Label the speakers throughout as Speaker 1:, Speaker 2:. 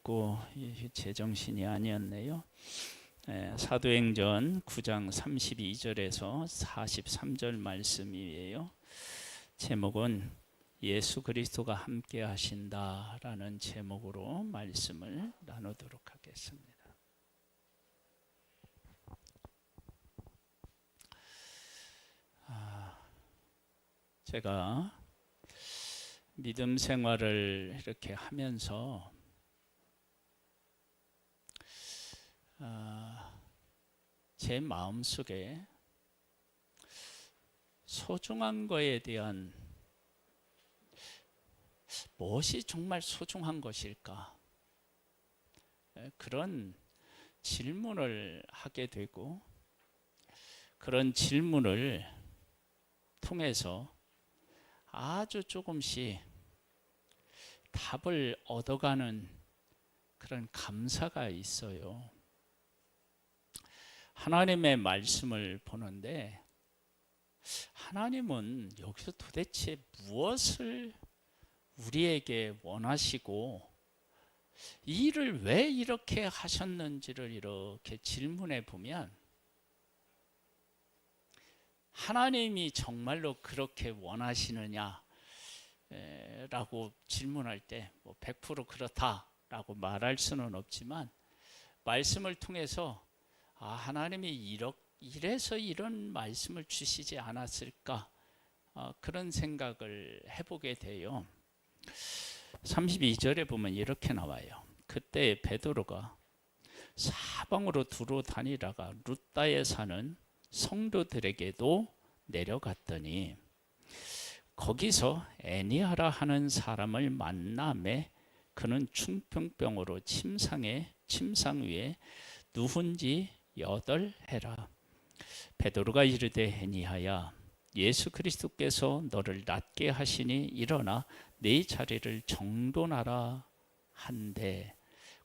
Speaker 1: 읽고 제정신이 아니었네요. 사도행전 9장 32절에서 43절 말씀이에요. 제목은 예수 그리스도가 함께 하신다라는 제목으로 말씀을 나누도록 하겠습니다. 제가 믿음 생활을 이렇게 하면서 제 마음속에 소중한 거에 대한 무엇이 정말 소중한 것일까? 그런 질문을 하게 되고 그런 질문을 통해서 아주 조금씩 답을 얻어가는 그런 감사가 있어요. 하나님의 말씀을 보는데 하나님은 여기서 도대체 무엇을 우리에게 원하시고 이 일을 왜 이렇게 하셨는지를 이렇게 질문해 보면 하나님이 정말로 그렇게 원하시느냐 라고 질문할 때 100% 그렇다라고 말할 수는 없지만 말씀을 통해서 하나님이 이래서 이런 말씀을 주시지 않았을까 그런 생각을 해보게 돼요. 32절에 보면 이렇게 나와요. 그때 베드로가 사방으로 두루 다니다가 룻다에 사는 성도들에게도 내려갔더니 거기서 애니아라 하는 사람을 만나매 그는 충병병으로 침상 위에 누운 지 8해라. 베드로가 이르되 애니아야 예수 그리스도께서 너를 낫게 하시니 일어나 네 자리를 정돈하라 한데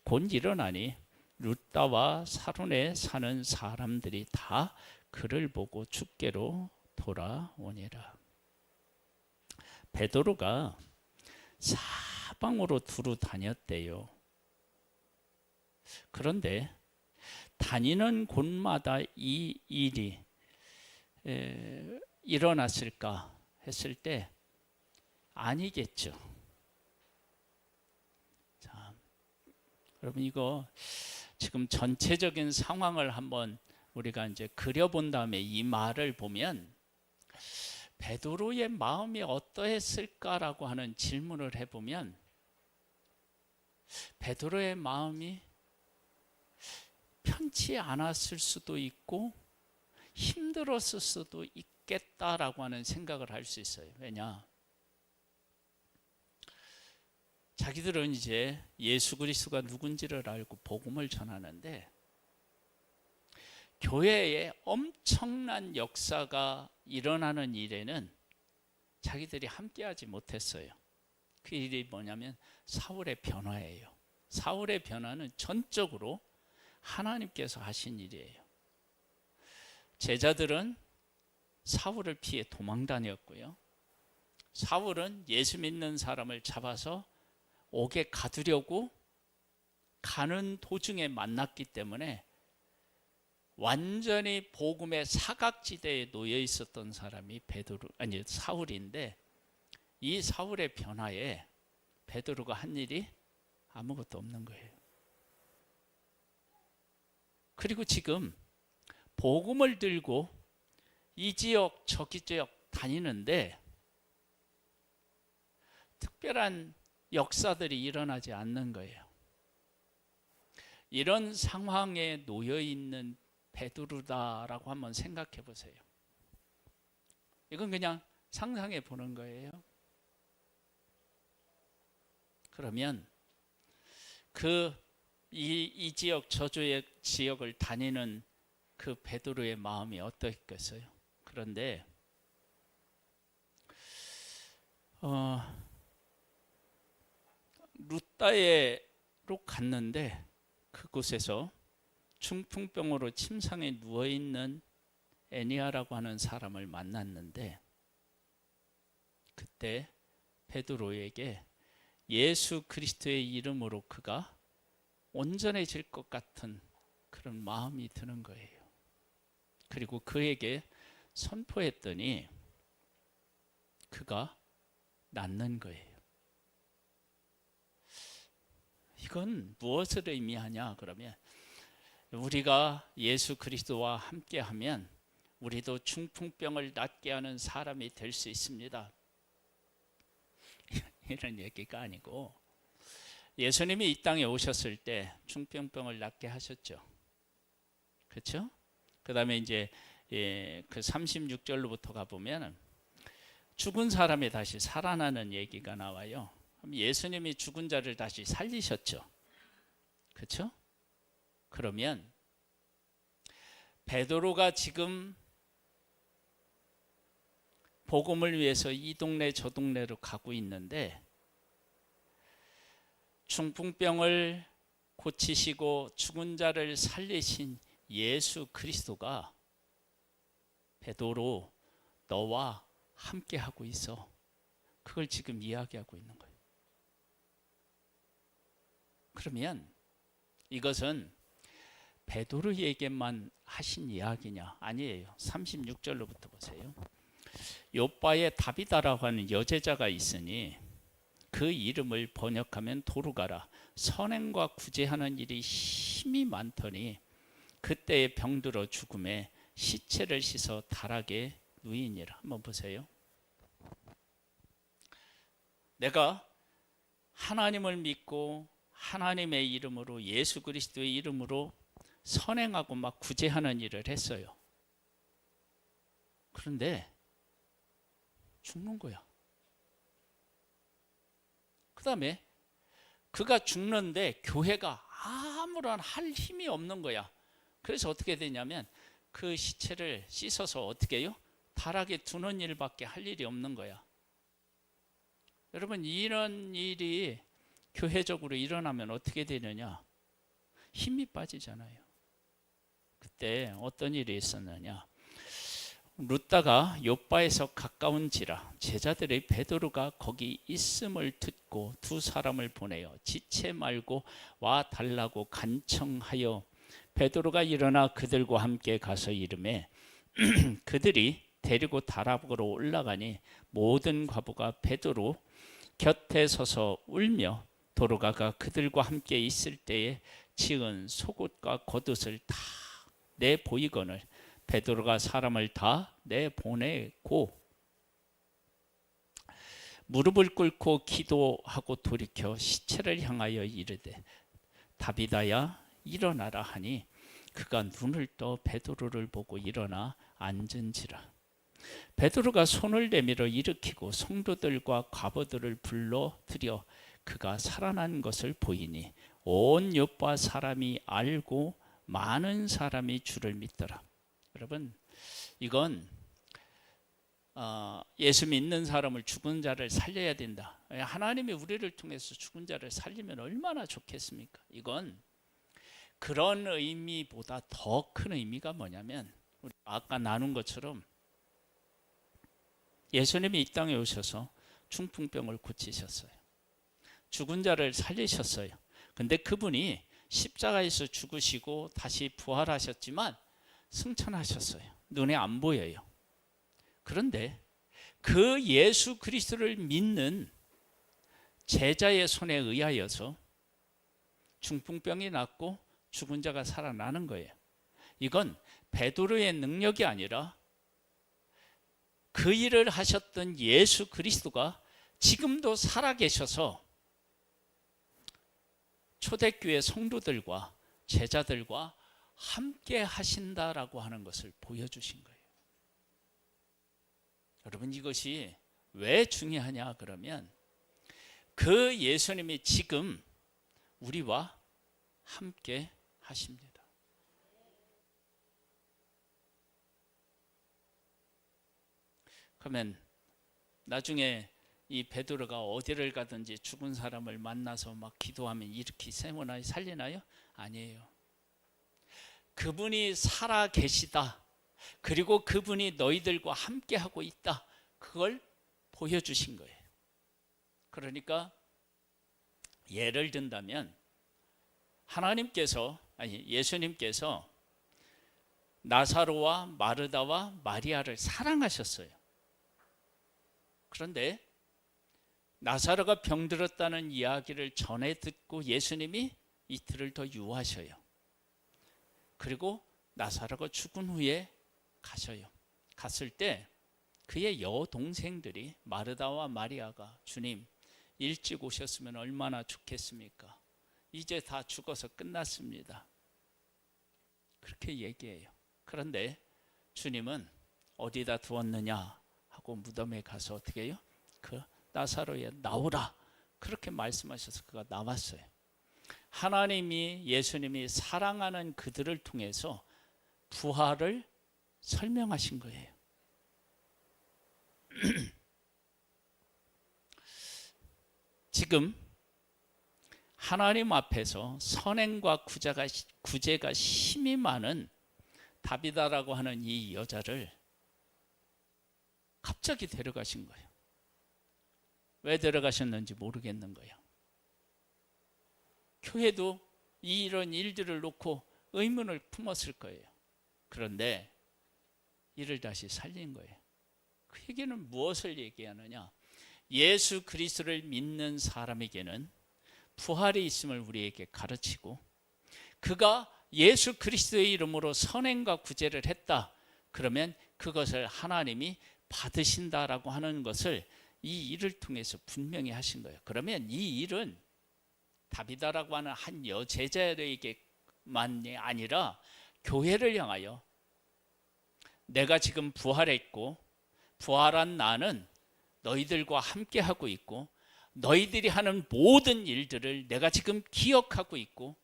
Speaker 1: 곧 일어나니 룻다와 사론에 사는 사람들이 다 그를 보고 주께로 돌아오니라. 베드로가 사방으로 두루 다녔대요. 그런데 다니는 곳마다 이 일이 일어났을까 했을 때 아니겠죠. 자, 여러분 이거 지금 전체적인 상황을 한번 우리가 이제 그려본 다음에 이 말을 보면 베드로의 마음이 어떠했을까라고 하는 질문을 해보면 베드로의 마음이 편치 않았을 수도 있고 힘들었을 수도 있겠다라고 하는 생각을 할 수 있어요. 왜냐? 자기들은 이제 예수 그리스도가 누군지를 알고 복음을 전하는데 교회에 엄청난 역사가 일어나는 일에는 자기들이 함께하지 못했어요. 그 일이 뭐냐면 사울의 변화예요. 사울의 변화는 전적으로 하나님께서 하신 일이에요. 제자들은 사울을 피해 도망 다녔고요. 사울은 예수 믿는 사람을 잡아서 옥에 가두려고 가는 도중에 만났기 때문에 완전히 복음의 사각지대에 놓여 있었던 사람이 사울인데 이 사울의 변화에 베드로가 한 일이 아무것도 없는 거예요. 그리고 지금 복음을 들고 이 지역 저기 지역 다니는데 특별한 역사들이 일어나지 않는 거예요. 이런 상황에 놓여 있는 베드로다라고 한번 생각해 보세요. 이건 그냥 상상해 보는 거예요. 그러면 이 지역 저주의 지역을 다니는 그 베드로의 마음이 어떻겠어요? 그런데 룻다에로 갔는데 그곳에서 중풍병으로 침상에 누워있는 애니아라고 하는 사람을 만났는데 그때 베드로에게 예수 그리스도의 이름으로 그가 온전해질 것 같은 그런 마음이 드는 거예요. 그리고 그에게 선포했더니 그가 낫는 거예요. 이건 무엇을 의미하냐 그러면 우리가 예수 그리스도와 함께하면 우리도 중풍병을 낫게 하는 사람이 될 수 있습니다. 이런 얘기가 아니고 예수님이 이 땅에 오셨을 때 중풍병을 낫게 하셨죠. 그렇죠? 그 다음에 이제 그 36절로부터 가보면 죽은 사람이 다시 살아나는 얘기가 나와요. 그럼 예수님이 죽은 자를 다시 살리셨죠. 그렇죠? 그러면 베드로가 지금 복음을 위해서 이 동네 저 동네로 가고 있는데 중풍병을 고치시고 죽은 자를 살리신 예수 그리스도가 베드로 너와 함께 하고 있어. 그걸 지금 이야기하고 있는 거예요. 그러면 이것은 베드로에게만 하신 이야기냐? 아니에요. 36절로부터 보세요. 요바에 다비다라고 하는 여제자가 있으니 그 이름을 번역하면 도루가라. 선행과 구제하는 일이 힘이 많더니 그때에 병들어 죽음에 시체를 씻어 다락에 누이니라. 한번 보세요. 내가 하나님을 믿고 하나님의 이름으로 예수 그리스도의 이름으로 선행하고 막 구제하는 일을 했어요. 그런데 죽는 거야. 그 다음에 그가 죽는데 교회가 아무런 할 힘이 없는 거야. 그래서 어떻게 되냐면 그 시체를 씻어서 어떻게 해요? 다락에 두는 일밖에 할 일이 없는 거야. 여러분 이런 일이 교회적으로 일어나면 어떻게 되느냐? 힘이 빠지잖아요. 그때 어떤 일이 있었느냐? 룻다가 욥바에서 가까운지라 제자들의 베드로가 거기 있음을 듣고 두 사람을 보내어 지체 말고 와 달라고 간청하여 베드로가 일어나 그들과 함께 가서 이르매 그들이 데리고 다락으로 올라가니 모든 과부가 베드로 곁에 서서 울며 도로가가 그들과 함께 있을 때에 지은 속옷과 겉옷을 다 내보이거늘 베드로가 사람을 다 내보내고 무릎을 꿇고 기도하고 돌이켜 시체를 향하여 이르되 다비다야 일어나라 하니 그가 눈을 떠 베드로를 보고 일어나 앉은지라. 베드로가 손을 내밀어 일으키고 성도들과 과부들을 불러들여 그가 살아난 것을 보이니 온 요파 사람이 알고 많은 사람이 주를 믿더라. 여러분 이건 예수 믿는 사람을 죽은 자를 살려야 된다. 하나님이 우리를 통해서 죽은 자를 살리면 얼마나 좋겠습니까? 이건 그런 의미보다 더 큰 의미가 뭐냐면 우리 아까 나눈 것처럼 예수님이 이 땅에 오셔서 중풍병을 고치셨어요. 죽은 자를 살리셨어요. 근데 그분이 십자가에서 죽으시고 다시 부활하셨지만 승천하셨어요. 눈에 안 보여요. 그런데 그 예수 그리스도를 믿는 제자의 손에 의하여서 중풍병이 낫고 죽은 자가 살아나는 거예요. 이건 베드로의 능력이 아니라 그 일을 하셨던 예수 그리스도가 지금도 살아계셔서 초대교회 성도들과 제자들과 함께 하신다라고 하는 것을 보여주신 거예요. 여러분 이것이 왜 중요하냐 그러면 그 예수님이 지금 우리와 함께 하십니다. 그러면 나중에 이 베드로가 어디를 가든지 죽은 사람을 만나서 막 기도하면 이렇게 세워나 살리나요? 아니에요. 그분이 살아 계시다. 그리고 그분이 너희들과 함께 하고 있다. 그걸 보여주신 거예요. 그러니까 예를 든다면 예수님께서 나사로와 마르다와 마리아를 사랑하셨어요. 그런데 나사로가 병들었다는 이야기를 전해 듣고 예수님이 이틀을 더 유하셔요. 그리고 나사로가 죽은 후에 가셔요. 갔을 때 그의 여동생들이 마르다와 마리아가 주님 일찍 오셨으면 얼마나 좋겠습니까? 이제 다 죽어서 끝났습니다. 그렇게 얘기해요. 그런데 주님은 어디다 두었느냐 하고 무덤에 가서 어떻게 해요? 그 나사로에 나오라 그렇게 말씀하셔서 그가 나왔어요. 예수님이 사랑하는 그들을 통해서 부활을 설명하신 거예요. 지금 하나님 앞에서 선행과 구제가 힘이 많은 다비다라고 하는 이 여자를 갑자기 데려가신 거예요. 왜 데려가셨는지 모르겠는 거예요. 교회도 이런 일들을 놓고 의문을 품었을 거예요. 그런데 이를 다시 살린 거예요. 그 얘기는 무엇을 얘기하느냐? 예수 그리스도를 믿는 사람에게는 부활이 있음을 우리에게 가르치고, 그가 예수 그리스도의 이름으로 선행과 구제를 했다. 그러면 그것을 하나님이 받으신다라고 하는 것을 이 일을 통해서 분명히 하신 거예요. 그러면 이 일은 다비다라고 하는 한 여제자에게만이 아니라 교회를 향하여 내가 지금 부활했고 부활한 나는 너희들과 함께 하고 있고 너희들이 하는 모든 일들을 내가 지금 기억하고 있고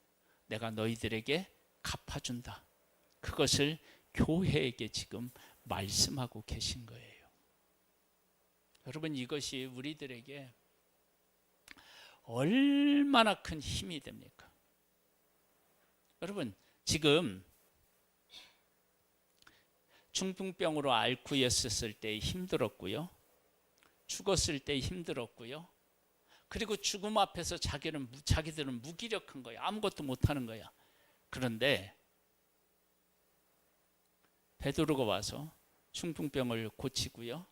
Speaker 1: 내가 너희들에게 갚아준다. 그것을 교회에게 지금 말씀하고 계신 거예요. 여러분, 이것이 우리들에게 얼마나 큰 힘이 됩니까? 여러분, 지금 중풍병으로 앓고였을 때 힘들었고요. 죽었을 때 힘들었고요. 그리고 죽음 앞에서 자기들은 무기력한 거야. 아무것도 못하는 거야. 그런데 베드로가 와서 중풍병을 고치고요.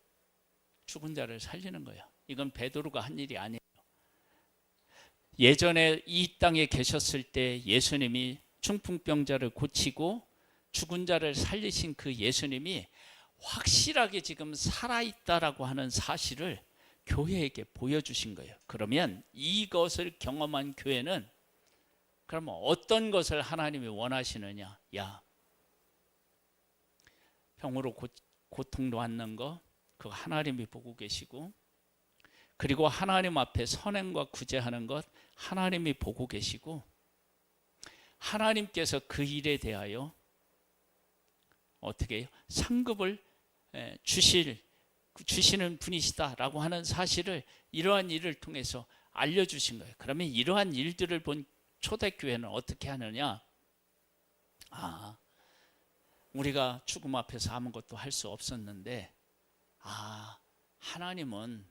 Speaker 1: 죽은 자를 살리는 거야. 이건 베드로가 한 일이 아니에요. 예전에 이 땅에 계셨을 때 예수님이 중풍병자를 고치고 죽은 자를 살리신 그 예수님이 확실하게 지금 살아있다라고 하는 사실을 교회에게 보여주신 거예요. 그러면 이것을 경험한 교회는 그러면 어떤 것을 하나님이 원하시느냐? 야, 병으로 고통 놓는 거 그거 하나님이 보고 계시고, 그리고 하나님 앞에 선행과 구제하는 것 하나님이 보고 계시고, 하나님께서 그 일에 대하여 어떻게 해요? 상급을 주시는 분이시다라고 하는 사실을 이러한 일을 통해서 알려주신 거예요. 그러면 이러한 일들을 본 초대교회는 어떻게 하느냐? 우리가 죽음 앞에서 아무것도 할 수 없었는데 하나님은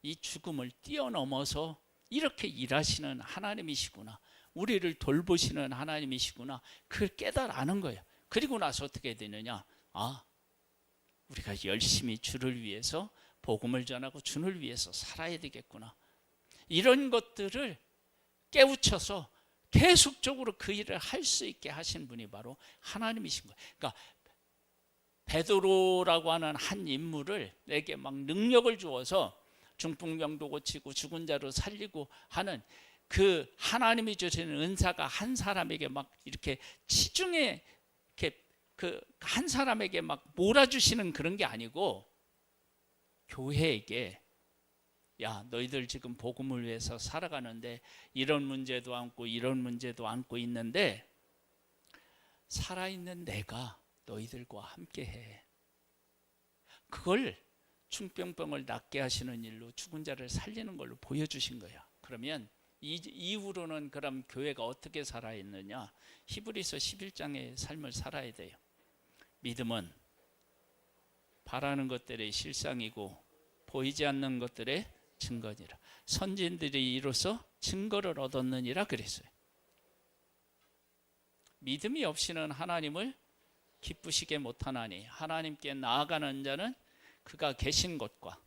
Speaker 1: 이 죽음을 뛰어넘어서 이렇게 일하시는 하나님이시구나. 우리를 돌보시는 하나님이시구나. 그걸 깨달아는 거예요. 그리고 나서 어떻게 되느냐? 우리가 열심히 주를 위해서 복음을 전하고 주를 위해서 살아야 되겠구나. 이런 것들을 깨우쳐서 계속적으로 그 일을 할 수 있게 하신 분이 바로 하나님이신 거예요. 그러니까 베드로라고 하는 한 인물을 내게 막 능력을 주어서 중풍병도 고치고 죽은 자로 살리고 하는 그 하나님이 주시는 은사가 한 사람에게 막 이렇게 치중해 이렇게 그 한 사람에게 막 몰아주시는 그런 게 아니고 교회에게 야, 너희들 지금 복음을 위해서 살아가는데 이런 문제도 안고 이런 문제도 안고 있는데 살아있는 내가 너희들과 함께해. 그걸 중병병을 낫게 하시는 일로 죽은 자를 살리는 걸로 보여주신 거야. 그러면 이후로는 그럼 교회가 어떻게 살아야 했느냐? 히브리서 11장의 삶을 살아야 돼요. 믿음은 바라는 것들의 실상이고 보이지 않는 것들의 증거니라. 선진들이 이로써 증거를 얻었느니라 그랬어요. 믿음이 없이는 하나님을 기쁘시게 못하나니 하나님께 나아가는 자는 그가 계신 곳과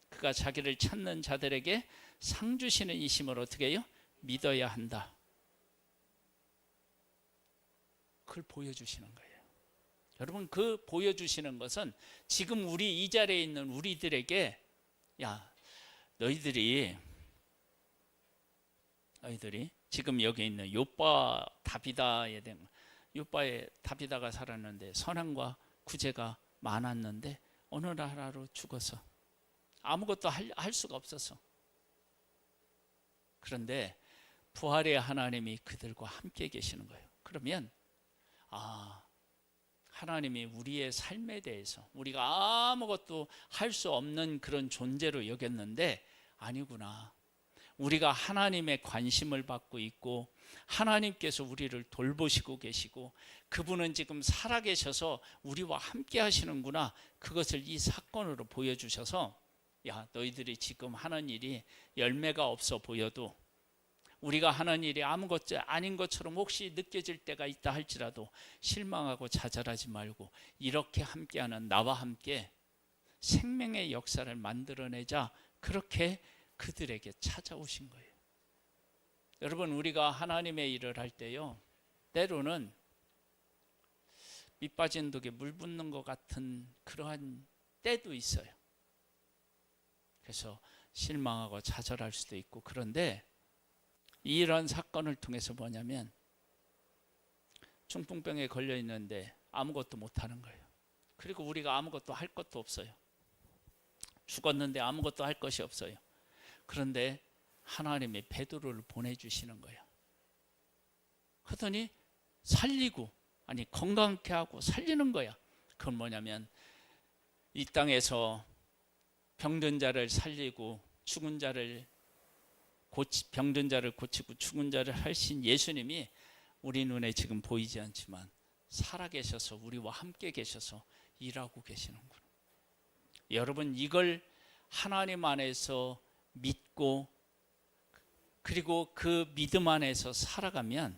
Speaker 1: 그가 자기를 찾는 자들에게 상 주시는 이심을 어떻게 해요? 믿어야 한다. 그걸 보여주시는 거예요. 여러분, 그 보여주시는 것은 지금 우리 이 자리에 있는 우리들에게, 야, 너희들이 지금 여기 있는 욥과 다비다에 대한, 욥과의 다비다가 살았는데 선함과 구제가 많았는데 어느 날 하루 죽어서 아무것도 할 수가 없었어. 그런데 부활의 하나님이 그들과 함께 계시는 거예요. 그러면 하나님이 우리의 삶에 대해서 우리가 아무것도 할 수 없는 그런 존재로 여겼는데 아니구나. 우리가 하나님의 관심을 받고 있고 하나님께서 우리를 돌보시고 계시고 그분은 지금 살아계셔서 우리와 함께 하시는구나. 그것을 이 사건으로 보여주셔서, 야, 너희들이 지금 하는 일이 열매가 없어 보여도, 우리가 하는 일이 아무것도 아닌 것처럼 혹시 느껴질 때가 있다 할지라도 실망하고 좌절하지 말고 이렇게 함께하는 나와 함께 생명의 역사를 만들어내자. 그렇게 그들에게 찾아오신 거예요. 여러분, 우리가 하나님의 일을 할 때요, 때로는 밑 빠진 독에 물 붓는 것 같은 그러한 때도 있어요. 그래서 실망하고 좌절할 수도 있고. 그런데 이런 사건을 통해서 뭐냐면 중풍병에 걸려 있는데 아무것도 못하는 거예요. 그리고 우리가 아무것도 할 것도 없어요. 죽었는데 아무것도 할 것이 없어요. 그런데 하나님이 베드로를 보내주시는 거예요. 하더니 살리고, 건강케 하고 살리는 거야. 그건 뭐냐면 이 땅에서 병든 자를 살리고 죽은 자를 병든 자를 고치고 죽은 자를 하신 예수님이 우리 눈에 지금 보이지 않지만 살아계셔서 우리와 함께 계셔서 일하고 계시는구나. 여러분, 이걸 하나님 안에서 믿고 그리고 그 믿음 안에서 살아가면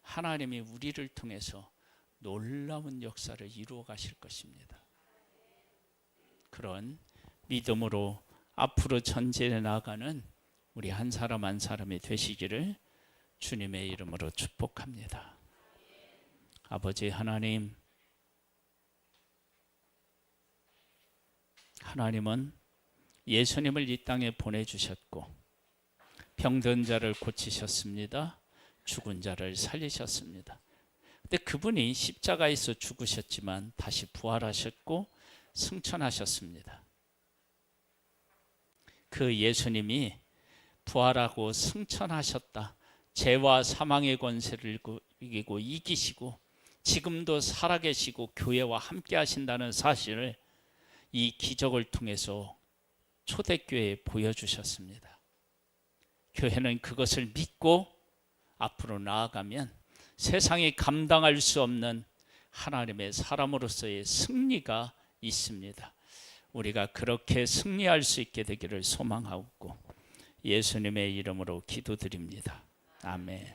Speaker 1: 하나님이 우리를 통해서 놀라운 역사를 이루어 가실 것입니다. 그런 믿음으로 앞으로 전진해 나가는 우리 한 사람 한 사람이 되시기를 주님의 이름으로 축복합니다. 아버지 하나님, 하나님은 예수님을 이 땅에 보내주셨고 병든 자를 고치셨습니다. 죽은 자를 살리셨습니다. 근데 그분이 십자가에서 죽으셨지만 다시 부활하셨고 승천하셨습니다. 그 예수님이 부활하고 승천하셨다. 죄와 사망의 권세를 이기고 이기시고 지금도 살아계시고 교회와 함께 하신다는 사실을 이 기적을 통해서 초대교회에 보여주셨습니다. 교회는 그것을 믿고 앞으로 나아가면 세상이 감당할 수 없는 하나님의 사람으로서의 승리가 있습니다. 우리가 그렇게 승리할 수 있게 되기를 소망하고 예수님의 이름으로 기도드립니다. 아멘.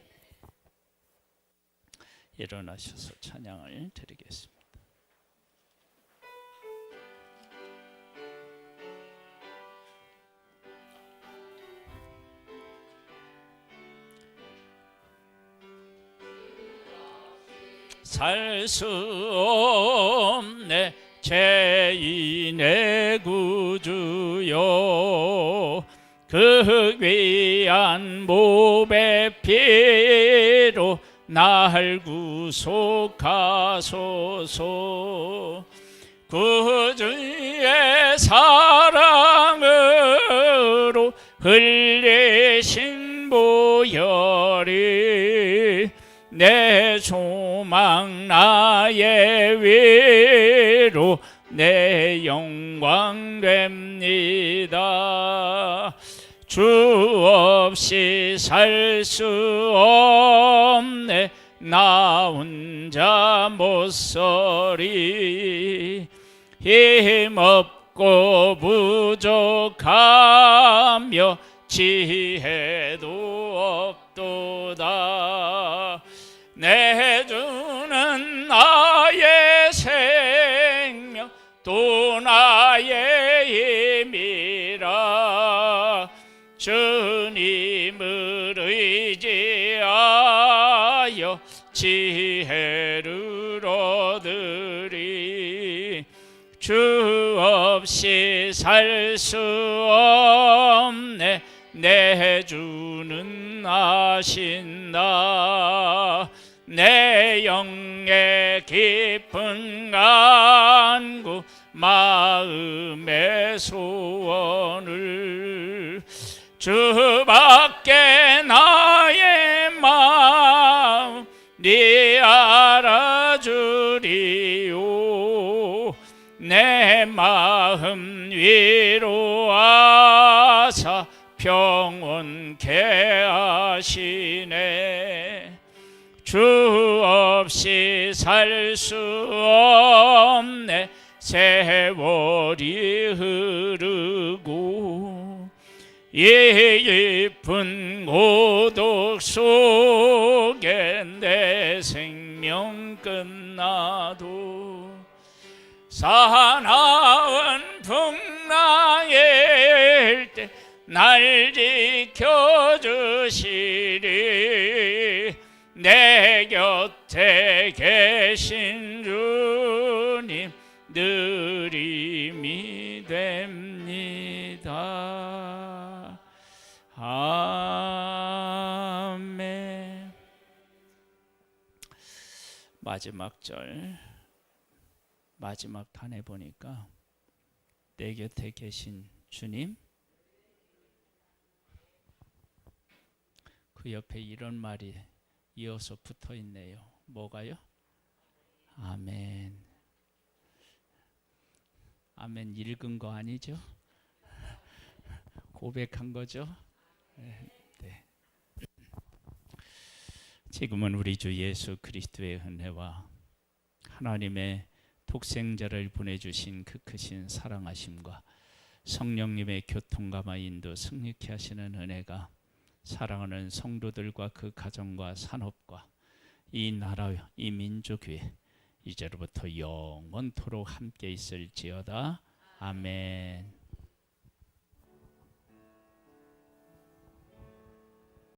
Speaker 1: 일어나셔서 찬양을 드리겠습니다. 살 수 없네 죄인의 구주요, 그 귀한 몸의 피로 날 구속하소서. 구주의 사랑으로 흘리신 보혈이 내 소망 나의 위로 내 영광 됩니다. 주 없이 살 수 없네 나 혼자 못 서리. 힘없고 부족하며 지혜도 없도다. 내주는 나의 생명 또 나의 힘이라. 주님을 의지하여 지혜를 얻으리. 주 없이 살 수 없네. 내 주는 아신다. 내 영의 깊은 간구 마음의 소원을 주밖에 나의 마음 네 알아주리요. 내 마음 위로하사 평온케 하시네. 주 없이 살 수 없네. 세월이 흐르고 이 깊은 고독 속에 내 생명 끝나도 사나운 풍랑일 때 날 지켜주시리. 내 곁에 계신 주님 늘 힘이 됩니다. 아멘. 마지막 절, 마지막 단에 보니까 내 곁에 계신 주님, 그 옆에 이런 말이 이어서 붙어 있네요. 뭐가요? 아멘. 아멘 읽은 거 아니죠? 고백한 거죠? 네. 지금은 우리 주 예수 그리스도의 은혜와 하나님의 독생자를 보내주신 그 크신 사랑하심과 성령님의 교통감화 인도 승리케 하시는 은혜가 사랑하는 성도들과 그 가정과 산업과 이 나라, 이 민족 위에 이제로부터 영원토록 함께 있을지어다. 아멘.